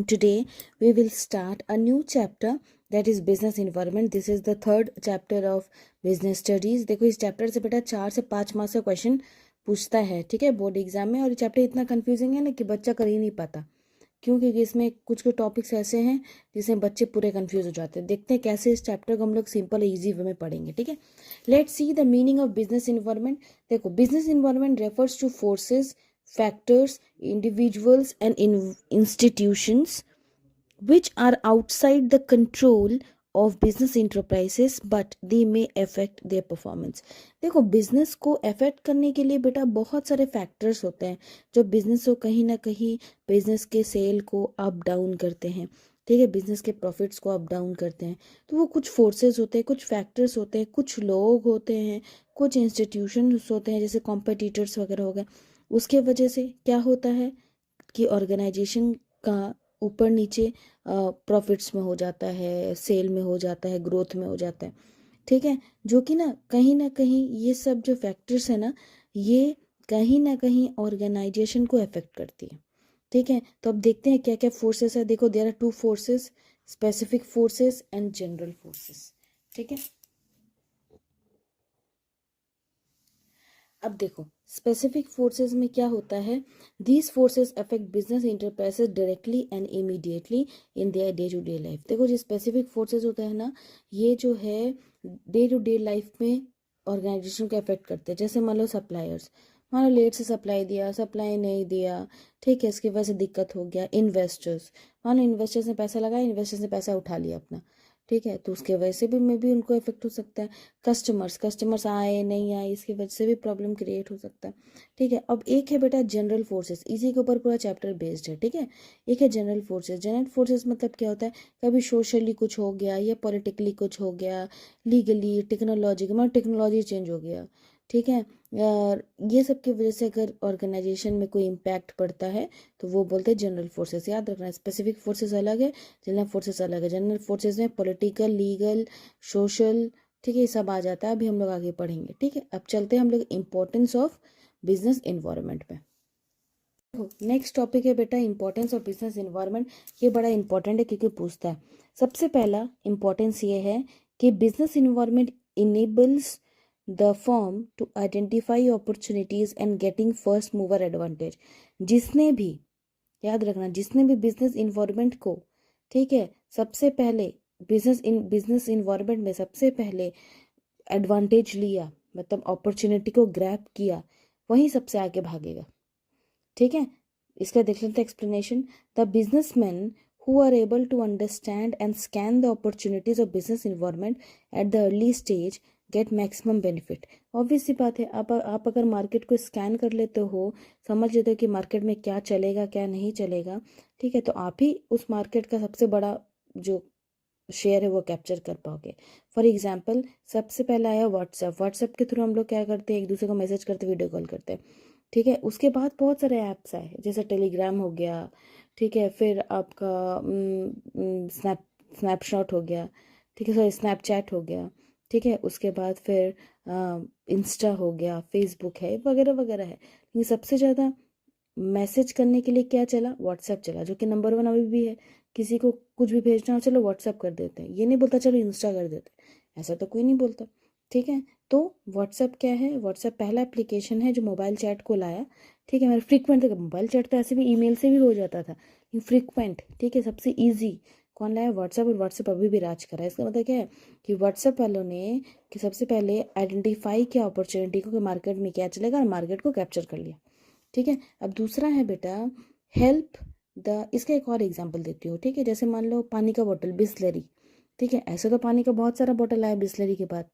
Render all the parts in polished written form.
and today we will start a new chapter that is business environment. This is the third chapter of business studies. देखो इस chapter से बेटा 4 से 5 marks का question पूछता है, ठीक है, बोर्ड एग्जाम में। और ये चैप्टर इतना कंफ्यूजिंग है ना कि बच्चा कर ही नहीं पाता, क्योंकि इसमें कुछ कुछ टॉपिक्स ऐसे हैं जिसमें बच्चे पूरे कंफ्यूज हो जाते हैं। देखते हैं कैसे इस चैप्टर को हम लोग सिंपल इजी वे में पढ़ेंगे, ठीक है। Let's see the meaning of business environment. देखो, business environment refers to forces, factors, individuals, and institutions which are outside the control of business enterprises but they may affect their performance। देखो, business को affect करने के लिए बेटा बहुत सारे factors होते हैं जो बिजनेस को कहीं ना कहीं बिजनेस के सेल को अप डाउन करते हैं, ठीक है, बिजनेस के प्रॉफिट्स को अप डाउन करते हैं। तो वो कुछ फोर्सेस होते हैं, कुछ फैक्टर्स होते हैं, कुछ लोग होते हैं, कुछ इंस्टीट्यूशंस होते हैं, जैसे कॉम्पिटिटर्स वगैरह हो गए। उसके वजह से क्या होता है कि ऑर्गेनाइजेशन का ऊपर नीचे प्रॉफिट्स में हो जाता है, सेल में हो जाता है, ग्रोथ में हो जाता है, ठीक है। जो कि ना कहीं ये सब जो फैक्टर्स है ना, ये कहीं ना कहीं ऑर्गेनाइजेशन को अफेक्ट करती है, ठीक है। तो अब देखते हैं क्या क्या फोर्सेस है। देखो, there are 2 forces, specific forces and general forces, ठीक है। अब देखो, स्पेसिफिक फोर्सेस में क्या होता है, these forces affect business enterprises directly and immediately in their day to day life. देखो, जो स्पेसिफिक फोर्सेस होता है ना, ये जो है डे टू डे लाइफ में ऑर्गेनाइजेशन को अफेक्ट करते हैं। जैसे मान लो सप्लायर्स, मान लो लेट से सप्लाई दिया, सप्लाई नहीं दिया, ठीक है, इसकी वजह से दिक्कत हो गया। इन्वेस्टर्स, मान लो इन्वेस्टर्स ने पैसा लगाया, इन्वेस्टर्स ने पैसा उठा लिया अपना, ठीक है, तो उसके वजह से भी में भी उनको इफेक्ट हो सकता है। कस्टमर्स आए नहीं आए, इसकी वजह से भी प्रॉब्लम क्रिएट हो सकता है, ठीक है। अब एक है बेटा जनरल फोर्सेस, इसी के ऊपर पूरा चैप्टर बेस्ड है, ठीक है। एक है जनरल फोर्सेस। जनरल फोर्सेस मतलब क्या होता है, कभी सोशली कुछ हो गया या पॉलिटिकली कुछ हो गया, लीगली, टेक्नोलॉजी मतलब टेक्नोलॉजी चेंज हो गया, ठीक है। और ये सब की वजह से अगर ऑर्गेनाइजेशन में कोई इम्पैक्ट पड़ता है तो वो बोलते हैं जनरल फोर्सेस। याद रखना, स्पेसिफिक फोर्सेस अलग है, जनरल फोर्सेस अलग है। जनरल फोर्सेस में पॉलिटिकल, लीगल, सोशल, ठीक है, ये सब आ जाता है। अभी हम लोग आगे पढ़ेंगे, ठीक है। अब चलते हैं हम लोग इम्पोर्टेंस ऑफ बिजनेस इन्वायरमेंट में। नेक्स्ट टॉपिक है बेटा इम्पोर्टेंस ऑफ बिजनेस इन्वायरमेंट। ये बड़ा इंपॉर्टेंट है क्योंकि पूछता है। सबसे पहला इम्पोर्टेंस ये है कि business environment enables the firm to identify opportunities and getting first mover advantage. जिसने भी, याद रखना, जिसने भी बिजनेस इन्वायरमेंट को, ठीक है, सबसे पहले बिजनेस इन्वायरमेंट में सबसे पहले एडवांटेज लिया, मतलब अपॉर्चुनिटी को ग्रैब किया, वही सबसे आगे भागेगा, ठीक है। इसका देख लेते हैं explanation. The businessman who are able to understand and scan the opportunities of business environment at the early stage get maximum benefit. Obvious सी बात है, आप अगर मार्केट को स्कैन कर लेते हो, समझ लेते हो कि मार्केट में क्या चलेगा क्या नहीं चलेगा, ठीक है, तो आप ही उस मार्केट का सबसे बड़ा जो शेयर है वो कैप्चर कर पाओगे। फॉर एग्जाम्पल, सबसे पहला आया व्हाट्सएप के थ्रू हम लोग क्या करते हैं, एक दूसरे को मैसेज करते, वीडियो कॉल करते हैं, ठीक है। उसके बाद बहुत सारे ऐप्स आए, जैसे टेलीग्राम हो गया, ठीक है, फिर आपका स्नैपशॉट हो गया, ठीक है, सॉरी स्नैपचैट हो गया, ठीक है। उसके बाद फिर इंस्टा हो गया, फेसबुक है, वगैरह वगैरह है। लेकिन सबसे ज़्यादा मैसेज करने के लिए क्या चला, व्हाट्सएप चला, जो कि नंबर 1 अभी भी है। किसी को कुछ भी भेजना हो, चलो व्हाट्सएप कर देते हैं, ये नहीं बोलता चलो इंस्टा कर देते हैं, ऐसा तो कोई नहीं बोलता, ठीक है। तो व्हाट्सएप क्या है, व्हाट्सएप पहला एप्लीकेशन है जो मोबाइल चैट को लाया, ठीक है। मेरा फ्रीक्वेंट, मोबाइल चैट तो ऐसे भी ईमेल से भी हो जाता था, लेकिन फ्रीक्वेंट, ठीक है, सबसे ईजी कौन लाया, व्हाट्सएप। और व्हाट्सएप अभी भी राज कर रहा है। इसका मतलब क्या है कि व्हाट्सएप वालों ने कि सबसे पहले आइडेंटिफाई किया अपॉर्चुनिटी को कि मार्केट में क्या चलेगा, और मार्केट को कैप्चर कर लिया, ठीक है। अब दूसरा है बेटा हेल्प इसका एक और एग्जांपल देती हूँ, ठीक है। जैसे मान लो पानी का बोतल, बिस्लरी, ठीक है, ऐसे तो पानी का बहुत सारा बोतल आया बिस्लरी के बाद,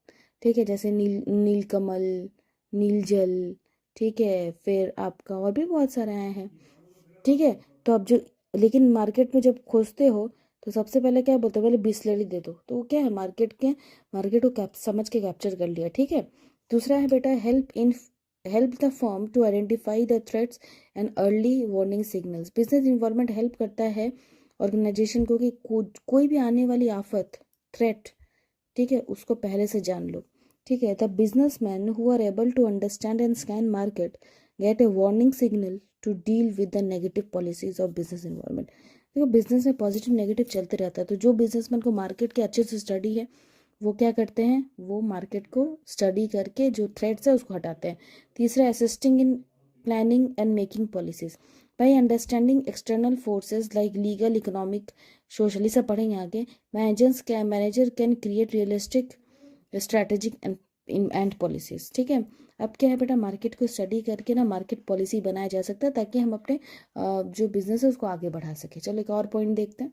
ठीक है, जैसे नीलकमल, नील जल, ठीक है, फिर आपका और भी बहुत सारे आए हैं, ठीक है। तो अब जो, लेकिन मार्केट में जब खोजते हो तो सबसे पहले क्या बोलते हो, पहले बिस्लरी दे दो, तो वो क्या है, मार्केट को समझ के कैप्चर कर लिया, ठीक है। दूसरा है बेटा help the firm to identify the threats and early warning signals. Business environment help करता है ऑर्गेनाइजेशन को कि कोई भी आने वाली आफत, थ्रेट, ठीक है, उसको पहले से जान लो, ठीक है। The businessman who are able to understand and scan market get a warning signal to deal with the negative policies of business environment. देखो बिजनेस में पॉजिटिव नेगेटिव चलते रहता है, तो जो बिजनेसमैन को मार्केट के अच्छे से स्टडी है वो क्या करते हैं, वो मार्केट को स्टडी करके जो थ्रेट्स है उसको हटाते हैं। तीसरा, assisting in planning and making policies by understanding external forces like legal, economic, socially, सब पढ़ेंगे आगे। Manager can create realistic strategic and policies. ठीक है, अब क्या है बेटा, मार्केट को स्टडी करके ना मार्केट पॉलिसी बनाया जा सकता है ताकि हम अपने जो बिजनेस है उसको आगे बढ़ा सके। चलो एक और पॉइंट देखते हैं।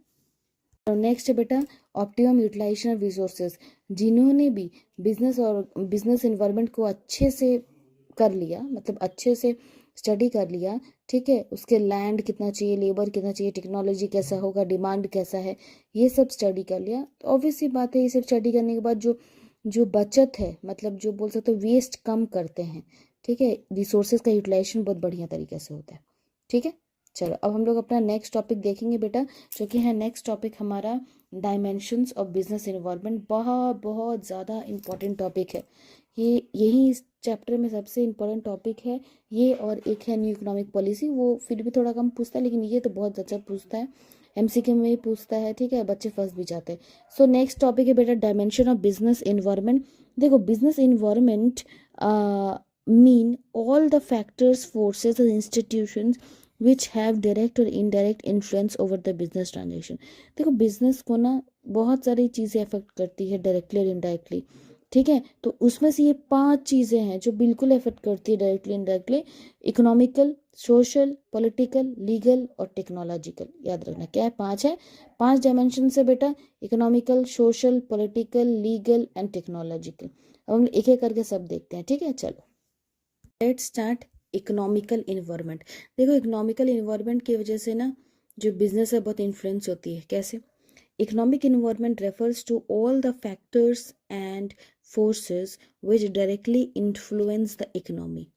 नेक्स्ट है बेटा, ऑप्टिमम यूटिलाइजेशन ऑफ रिसोर्सेज। जिन्होंने भी बिजनेस और बिजनेस इन्वायरमेंट को अच्छे से कर लिया, मतलब अच्छे से स्टडी कर लिया, ठीक है, उसके लैंड कितना चाहिए, लेबर कितना चाहिए, टेक्नोलॉजी कैसा होगा, डिमांड कैसा है, ये सब स्टडी कर लिया, तो ऑब्वियसली बात है ये सब स्टडी करने के बाद जो जो बचत है, मतलब जो बोल सकते हो वेस्ट कम करते हैं, ठीक है, रिसोर्सेज का यूटिलाइजेशन बहुत बढ़िया तरीके से होता है। ठीक है, चलो अब हम लोग अपना नेक्स्ट टॉपिक देखेंगे बेटा, जो कि है नेक्स्ट टॉपिक हमारा डायमेंशंस ऑफ बिजनेस इन्वायरमेंट। बहुत बहुत ज़्यादा इम्पॉर्टेंट टॉपिक है ये, यही इस चैप्टर में सबसे इम्पोर्टेंट टॉपिक है ये। और एक है न्यू इकोनॉमिक पॉलिसी, वो फिर भी थोड़ा कम पूछता है, लेकिन ये तो बहुत अच्छा पूछता है, एमसीक्यू में ही पूछता है। ठीक है, बच्चे फंस भी जाते हैं। सो नेक्स्ट टॉपिक है बेटा डायमेंशन ऑफ बिजनेस इन्वायरमेंट। देखो business environment mean all the factors, forces और इंस्टीट्यूशंस विच हैव डायरेक्ट और indirect influence over the business transaction. देखो बिजनेस को ना बहुत सारी चीज़ें अफेक्ट करती है डायरेक्टली और इनडायरेक्टली। ठीक है, तो उसमें से ये 5 चीज़ें हैं जो बिल्कुल अफेक्ट करती है directly indirectly, economical, social, political, legal और टेक्नोलॉजिकल। याद रखना क्या है, 5 है, 5 डायमेंशन से बेटा, economical, social, political, legal and technological. अब हम एक एक करके सब देखते हैं। ठीक है, चलो लेट्स स्टार्ट इकोनॉमिकल इन्वायरमेंट। देखो इकोनॉमिकल इन्वायरमेंट की वजह से ना जो बिजनेस है बहुत इन्फ्लुएंस होती है। कैसे? Economic environment refers to all the factors and forces which directly influence the economy.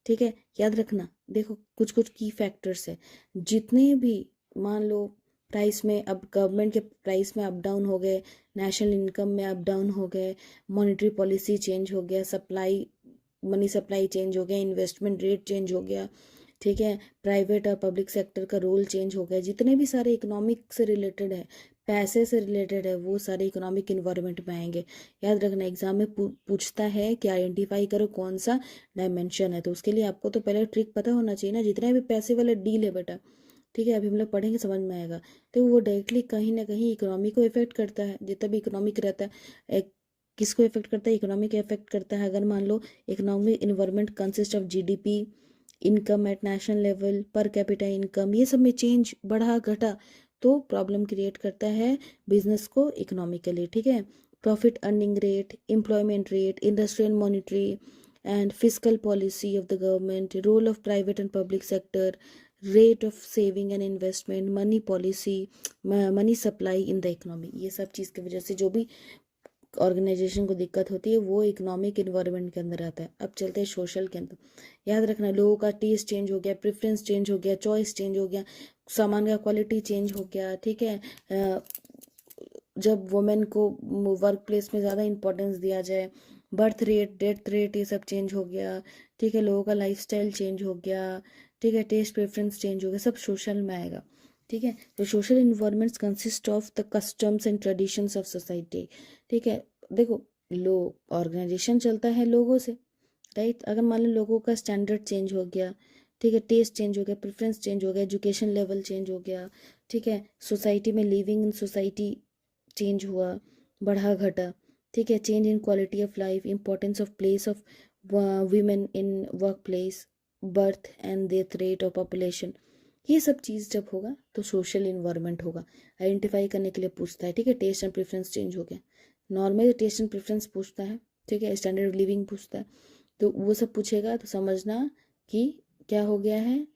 ठीक है, याद रखना, देखो कुछ कुछ की फैक्टर्स है, जितने भी मान लो प्राइस में, अब गवर्नमेंट के प्राइस में अप डाउन हो गए, नेशनल इनकम में अप डाउन हो गए, मॉनेटरी पॉलिसी चेंज हो गया, सप्लाई मनी सप्लाई चेंज हो गया, इन्वेस्टमेंट रेट चेंज हो गया, ठीक है, प्राइवेट और पब्लिक सेक्टर का रोल चेंज हो गया, जितने भी सारे इकोनॉमिक से रिलेटेड है, पैसे से रिलेटेड है, वो सारे इकोनॉमिक इन्वायरमेंट में आएंगे। याद रखना एग्जाम में पूछता है कि आइडेंटिफाई करो कौन सा डायमेंशन है, तो उसके लिए आपको तो पहले ट्रिक पता होना चाहिए ना। जितने भी पैसे वाले डील है बेटा, ठीक है, अभी हम लोग पढ़ेंगे समझ में आएगा, तो वो डायरेक्टली कहीं ना कहीं इकोनॉमी को इफेक्ट करता है। जितना भी इकोनॉमिक रहता है किसको इफेक्ट करता है, इकोनॉमी को इफेक्ट करता है। अगर मान low economic environment consist of GDP, income eight national level, per capita income, ये सब में चेंज बढ़ा घटा तो प्रॉब्लम क्रिएट करता है बिजनेस को इकोनॉमिकली। ठीक है, profit earning rate, employment rate, industrial monetary and fiscal policy of the government, role of private and public sector, rate of saving and investment, money policy, money supply in the economy, ये सब चीज़ की वजह से जो भी organisation को दिक्कत होती है वो इकोनॉमिक इन्वायरमेंट के अंदर आता है। अब चलते हैं सोशल के अंदर। याद रखना लोगों का टेस्ट चेंज हो गया, प्रेफरेंस चेंज हो गया, चॉइस चेंज हो गया, सामान का क्वालिटी चेंज हो गया। ठीक है, जब वुमेन को वर्क प्लेस में ज़्यादा इंपॉर्टेंस दिया जाए, बर्थ रेट, डेथ रेट, ये सब चेंज हो गया। ठीक है, लोगों का लाइफस्टाइल चेंज हो गया। ठीक है, टेस्ट प्रेफरेंस चेंज हो गया, सब सोशल में आएगा। ठीक है, तो social environments consist of the customs and traditions of society. ठीक है, देखो लोग ऑर्गेनाइजेशन चलता है लोगों से, राइट। अगर मान लो लोगों का स्टैंडर्ड चेंज हो गया, ठीक है, टेस्ट चेंज हो गया, प्रेफरेंस चेंज हो गया, एजुकेशन लेवल चेंज हो गया, ठीक है, सोसाइटी में लिविंग इन सोसाइटी चेंज हुआ, बढ़ा घटा, ठीक है, change in quality of life, importance of place of women in work place, birth and death rate of population, ये सब चीज़ जब होगा तो सोशल इन्वायरमेंट होगा। आइडेंटिफाई करने के लिए पूछता है। ठीक है, टेस्ट एंड प्रेफरेंस चेंज हो गया, नॉर्मल टेस्ट एंड प्रेफरेंस पूछता है। ठीक है, स्टैंडर्ड ऑफ लिविंग पूछता है, तो वो सब पूछेगा तो समझना कि क्या हो गया है,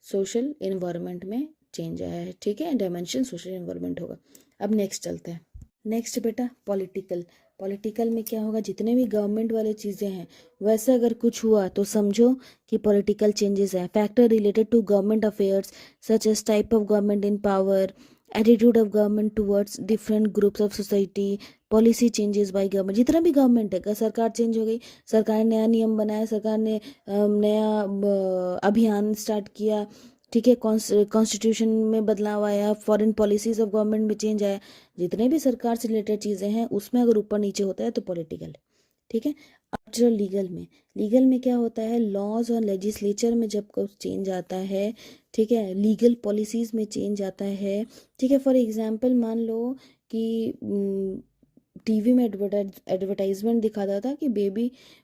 सोशल इन्वायरमेंट में चेंज आया है। ठीक है, डायमेंशन सोशल इन्वायरमेंट होगा। अब नेक्स्ट चलते हैं। नेक्स्ट बेटा पॉलिटिकल। पॉलिटिकल में क्या होगा, जितने भी गवर्नमेंट वाले चीज़ें हैं वैसे अगर कुछ हुआ तो समझो कि पॉलिटिकल चेंजेस है। Factor related to government affairs such as type of government in power, attitude of government towards different groups of society, policy changes by government. जितना भी गवर्नमेंट है, अगर सरकार चेंज हो गई, सरकार ने नया नियम बनाया, सरकार ने नया अभियान स्टार्ट किया, ठीक है, कॉन्स्टिट्यूशन में बदलाव आया, फॉरेन पॉलिसीज ऑफ गवर्नमेंट में चेंज आया, जितने भी सरकार से रिलेटेड चीज़ें हैं उसमें अगर ऊपर नीचे होता है तो पॉलिटिकल। ठीक है, अब जो लीगल में क्या होता है, लॉज और लेजिस्लेचर में जब कुछ चेंज आता है, ठीक है, लीगल पॉलिसीज में चेंज आता है। ठीक है, फॉर एग्जांपल मान लो कि टीवी में एडवर्टाइजमेंट दिखाता था कि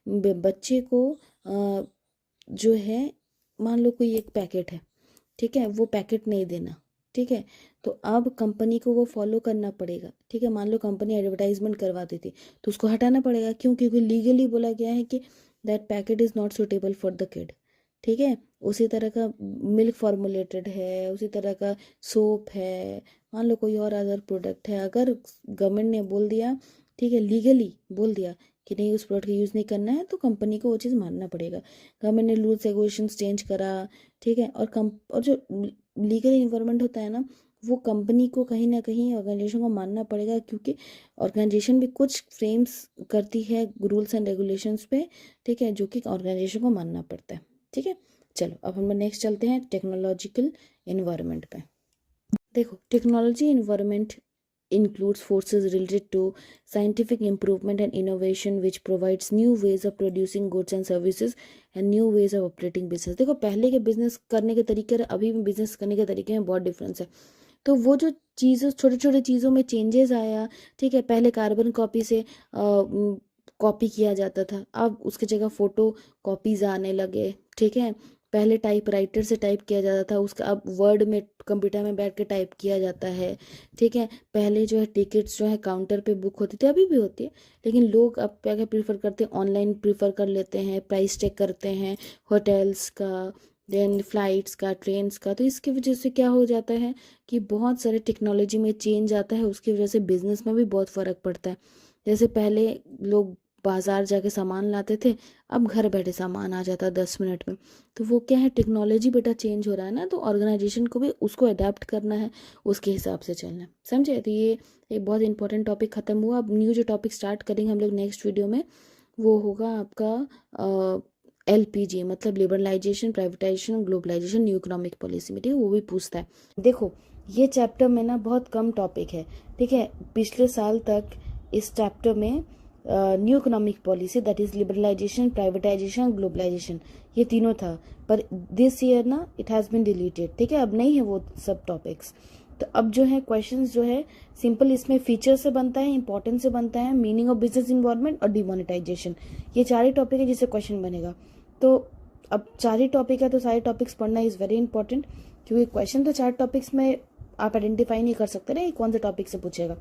बच्चे को जो है, मान लो कोई एक पैकेट है, ठीक है, वो पैकेट नहीं देना। ठीक है, तो अब कंपनी को वो फॉलो करना पड़ेगा। ठीक है, मान लो कंपनी एडवर्टाइजमेंट करवा देती तो उसको हटाना पड़ेगा। क्यों? क्योंकि लीगली बोला गया है कि that packet is not suitable for the kid. ठीक है, उसी तरह का मिल्क फॉर्मुलेटेड है, उसी तरह का सोप है, मान लो कोई और अदर प्रोडक्ट है, अगर गवर्नमेंट ने बोल दिया, ठीक है, लीगली बोल दिया कि नहीं उस प्रोडक्ट का यूज़ नहीं करना है, तो कंपनी को वो चीज़ मानना पड़ेगा। गवर्नमेंट ने रूल्स रेगुलेशंस चेंज करा, ठीक है, और जो लीगल इन्वायरमेंट होता है ना, वो कंपनी को कहीं ना कहीं ऑर्गेनाइजेशन को मानना पड़ेगा, क्योंकि ऑर्गेनाइजेशन भी कुछ फ्रेम्स करती है रूल्स एंड रेगुलेशंस पे। ठीक है, जो कि ऑर्गेनाइजेशन को मानना पड़ता है। ठीक है, चलो अब हम नेक्स्ट चलते हैं टेक्नोलॉजिकल इन्वायरमेंट पे। देखो, technology environment includes forces related to scientific improvement and innovation which provides new ways of producing goods and services and new ways of operating business। देखो, पहले के बिजनेस करने के तरीके और अभी भी बिजनेस करने के तरीके में बहुत डिफरेंस है। तो वो जो चीज़ों, छोटे छोटे चीज़ों में चेंजेस आया। ठीक है, पहले कार्बन कॉपी से कॉपी किया जाता था, अब उसकी जगह फ़ोटो कॉपीज़ आने लगे। ठीक है, पहले टाइपराइटर से टाइप किया जाता था, उसका अब वर्ड में कंप्यूटर में बैठ के टाइप किया जाता है। ठीक है, पहले जो है टिकट्स जो है काउंटर पे बुक होती थी, अभी भी होती है, लेकिन लोग अब क्या क्या प्रीफर करते हैं, ऑनलाइन प्रीफर कर लेते हैं, प्राइस चेक करते हैं होटल्स का, देन फ्लाइट्स का, ट्रेन्स का। तो इसकी वजह से क्या हो जाता है कि बहुत सारे टेक्नोलॉजी में चेंज आता है, उसकी वजह से बिजनेस में भी बहुत फ़र्क पड़ता है। जैसे पहले लोग बाजार जाके सामान लाते थे, अब घर बैठे सामान आ जाता है 10 मिनट में। तो वो क्या है, टेक्नोलॉजी बेटा चेंज हो रहा है ना, तो ऑर्गेनाइजेशन को भी उसको अडेप्ट करना है, उसके हिसाब से चलना है। समझे? तो ये एक बहुत इंपॉर्टेंट टॉपिक ख़त्म हुआ। अब न्यू जो टॉपिक स्टार्ट करेंगे हम लोग नेक्स्ट वीडियो में, वो होगा आपका LPG, मतलब liberalisation, privatisation, globalisation, new economic policy में। ठीक है, वो भी पूछता है। देखो, ये चैप्टर में ना बहुत कम टॉपिक है। ठीक है, पिछले साल तक इस चैप्टर में new economic policy, that is liberalisation, privatisation, globalisation, ये तीनों था। पर दिस ईयर ना इट हैज़ बीन डिलीटेड। ठीक है, अब नहीं है वो सब टॉपिक्स। तो अब जो है क्वेश्चंस जो है सिंपल इसमें फीचर से बनता है, इंपॉर्टेंस से बनता है, मीनिंग ऑफ बिजनेस इन्वायरमेंट और डिमोनेटाइजेशन, ये चार ही टॉपिक है जिससे क्वेश्चन बनेगा। तो अब चार ही टॉपिक है तो सारे टॉपिक्स पढ़ना इज़ वेरी इंपॉर्टेंट, क्योंकि क्वेश्चन तो चार टॉपिक्स में आप आइडेंटिफाई नहीं कर सकते ना कौन से टॉपिक से पूछेगा।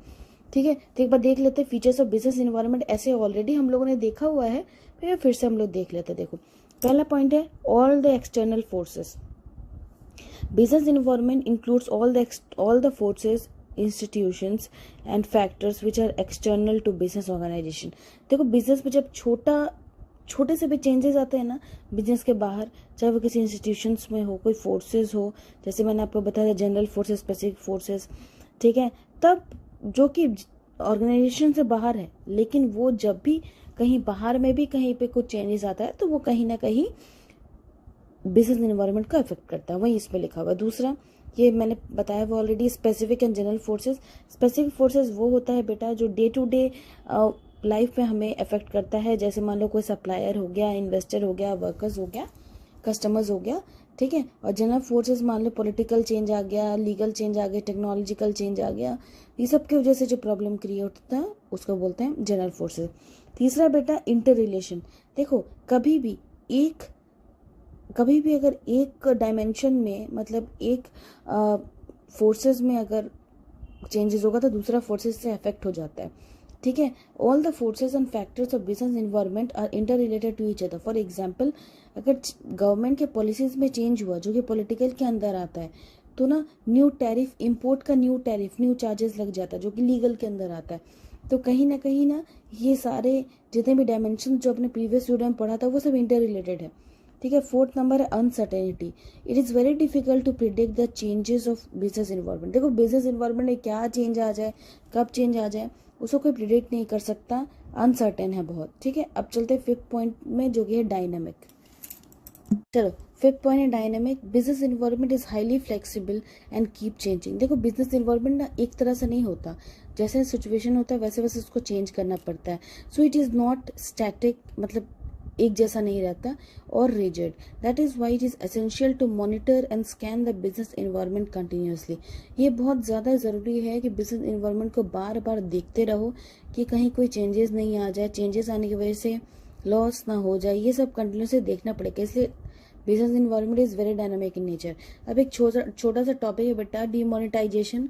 ठीक है, तो एक बार देख लेते हैं फीचर्स ऑफ बिजनेस इन्वायरमेंट। ऐसे ऑलरेडी हम लोगों ने देखा हुआ है, फिर से हम लोग देख लेते हैं। देखो, पहला पॉइंट है all the external forces. Business environment includes all the forces, institutions and factors which are external to business organization। देखो, बिजनेस में जब छोटे से भी चेंजेस आते हैं ना बिजनेस के बाहर, चाहे वो किसी इंस्टीट्यूशंस में हो, कोई फोर्सेस हो, जैसे मैंने आपको बताया जनरल फोर्सेस, स्पेसिफिक फोर्सेस। ठीक है, तब जो कि ऑर्गेनाइजेशन से बाहर है, लेकिन वो जब भी कहीं बाहर में भी कहीं पे कुछ चेंजेस आता है तो वो कहीं ना कहीं बिजनेस इन्वायरमेंट को अफेक्ट करता है, वही इसमें लिखा हुआ है। दूसरा, ये मैंने बताया वो already, specific and general forces. Specific forces वो होता है बेटा जो डे टू डे लाइफ में हमें अफेक्ट करता है, जैसे मान लो कोई सप्लायर हो गया, इन्वेस्टर हो गया, वर्कर्स हो गया, कस्टमर्स हो गया। ठीक है, और जनरल फोर्सेस मान लो पॉलिटिकल चेंज आ गया, लीगल चेंज आ गया, टेक्नोलॉजिकल चेंज आ गया, ये सब की वजह से जो प्रॉब्लम क्रिएट होता है उसको बोलते हैं जनरल फोर्सेस। तीसरा बेटा इंटर रिलेशन। देखो, कभी भी अगर एक डायमेंशन में, मतलब एक फोर्सेस में अगर चेंजेस होगा तो दूसरा फोर्सेस से अफेक्ट हो जाता है। ठीक है, all the forces and factors of business environment are interrelated to each other. For example, अगर गवर्नमेंट के पॉलिसीज में चेंज हुआ जो कि पॉलिटिकल के अंदर आता है, तो ना न्यू टैरिफ, इंपोर्ट का न्यू टैरिफ, न्यू चार्जेस लग जाता है जो कि लीगल के अंदर आता है। तो कहीं ना ये सारे जितने भी डायमेंशन जो अपने प्रीवियस वीडियो में पढ़ा था वो सब इंटर रिलेटेड है। ठीक है, फोर्थ नंबर है uncertainty. It is very difficult to predict the changes of business environment. देखो, बिजनेस इन्वायरमेंट में क्या चेंज आ जाए, कब चेंज आ जाए, उसको कोई प्रिडिक्ट नहीं कर सकता, अनसर्टेन है बहुत। ठीक है, अब चलते हैं फिफ्थ पॉइंट में जो कि है डायनामिक। चलो, फिफ्थ पॉइंट है dynamic. Business environment is highly flexible and keep changing. देखो बिजनेस इन्वायरमेंट ना एक तरह से नहीं होता, जैसे सिचुएशन होता है वैसे वैसे उसको चेंज करना पड़ता है। So it is not static, मतलब एक जैसा नहीं रहता, और rigid. That is why it is essential to monitor and scan the business environment continuously. ये बहुत ज़्यादा ज़रूरी है कि बिजनेस इन्वायरमेंट को बार बार देखते रहो कि कहीं कोई चेंजेस नहीं आ जाए, चेंजेस आने की वजह से लॉस ना हो जाए, ये सब कंटिन्यूसली देखना पड़ेगा। इसलिए business environment is very dynamic in nature. अब एक छोटा सा टॉपिक है बेटा, डीमोनेटाइजेशन।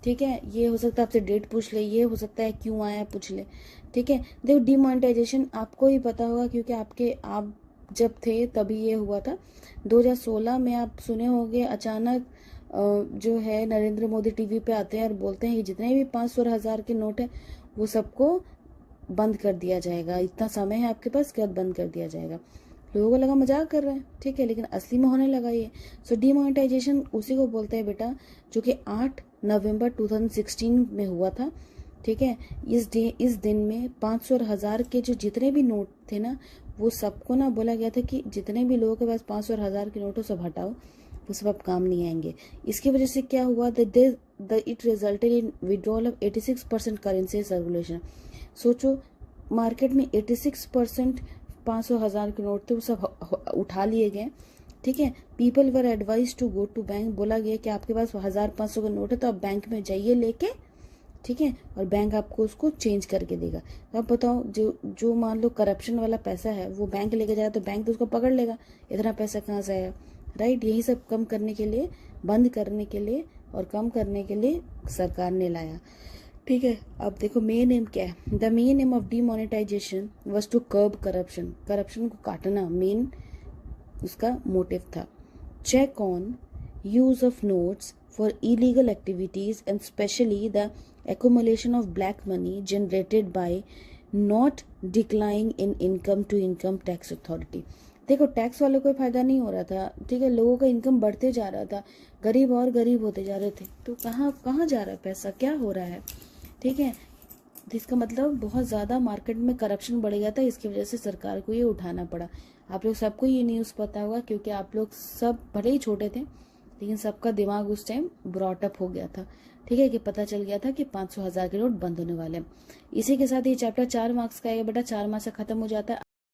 ठीक है, ये हो सकता है आपसे डेट पूछ ले, ये हो सकता है क्यों आया पूछ ले। ठीक है, देखो डीमोनेटाइजेशन आपको ही पता होगा क्योंकि आप जब थे तभी ये हुआ था 2016 में। आप सुने होंगे अचानक जो है नरेंद्र मोदी टीवी पे आते हैं और बोलते हैं कि जितने भी 500 और 1000 के नोट हैं वो सबको बंद कर दिया जाएगा, इतना समय है आपके पास क्या बंद कर दिया जाएगा। लोगों को लगा मजाक कर रहे हैं, ठीक है, लेकिन असली में होने लगा ये। सो डीमोनेटाइजेशन उसी को बोलते हैं बेटा, जो कि 8 नवंबर 2016 में हुआ था। ठीक है, इस दिन में 500 और 1000 के जो जितने भी नोट थे ना, वो सबको ना बोला गया था कि जितने भी लोगों के पास 500 और 1000 के नोट हो सब हटाओ, वो सब अब काम नहीं आएंगे। इसकी वजह से क्या हुआ, it resulted in withdrawal of 86% currency circulation. सोचो, मार्केट में 86% 500,000 के नोट थे, वो सब उठा लिए गए। ठीक है, people were advise to go to bank. बोला गया कि आपके पास 1500 का नोट है तो आप बैंक में जाइए लेके, ठीक है, और बैंक आपको उसको चेंज करके देगा। तो आप बताओ, जो जो मान लो करप्शन वाला पैसा है वो बैंक लेके जाएगा तो बैंक तो उसको पकड़ लेगा, इतना पैसा कहाँ से आया, राइट। यही सब कम करने के लिए, बंद करने के लिए और कम करने के लिए सरकार ने लाया। ठीक है, अब देखो मेन एम क्या है। The main aim of demonetisation was to curb corruption. Corruption को काटना मेन उसका मोटिव था। Check on use of notes for illegal activities and specially the accumulation of black money generated by not declining in income to income tax authority। देखो tax वालों को फायदा नहीं हो रहा था, ठीक है, लोगों का इनकम बढ़ते जा रहा था, गरीब और गरीब होते जा रहे थे, तो कहाँ कहाँ जा रहा है पैसा, क्या हो रहा है। ठीक है, इसका मतलब बहुत ज़्यादा मार्केट में करप्शन बढ़ गया था, इसकी वजह से सरकार को ये उठाना पड़ा। आप लोग सबको ये न्यूज़ पता होगा क्योंकि आप लोग सब भले ही छोटे थे लेकिन सबका दिमाग उस टाइम ब्रॉटअप हो गया था। ठीक है, कि पता चल गया था कि 500 1000 के नोट बंद होने वाले हैं। इसी के साथ ये चैप्टर 4 मार्क्स का आएगा बेटा, 4 मार्क्स से खत्म हो जाता है।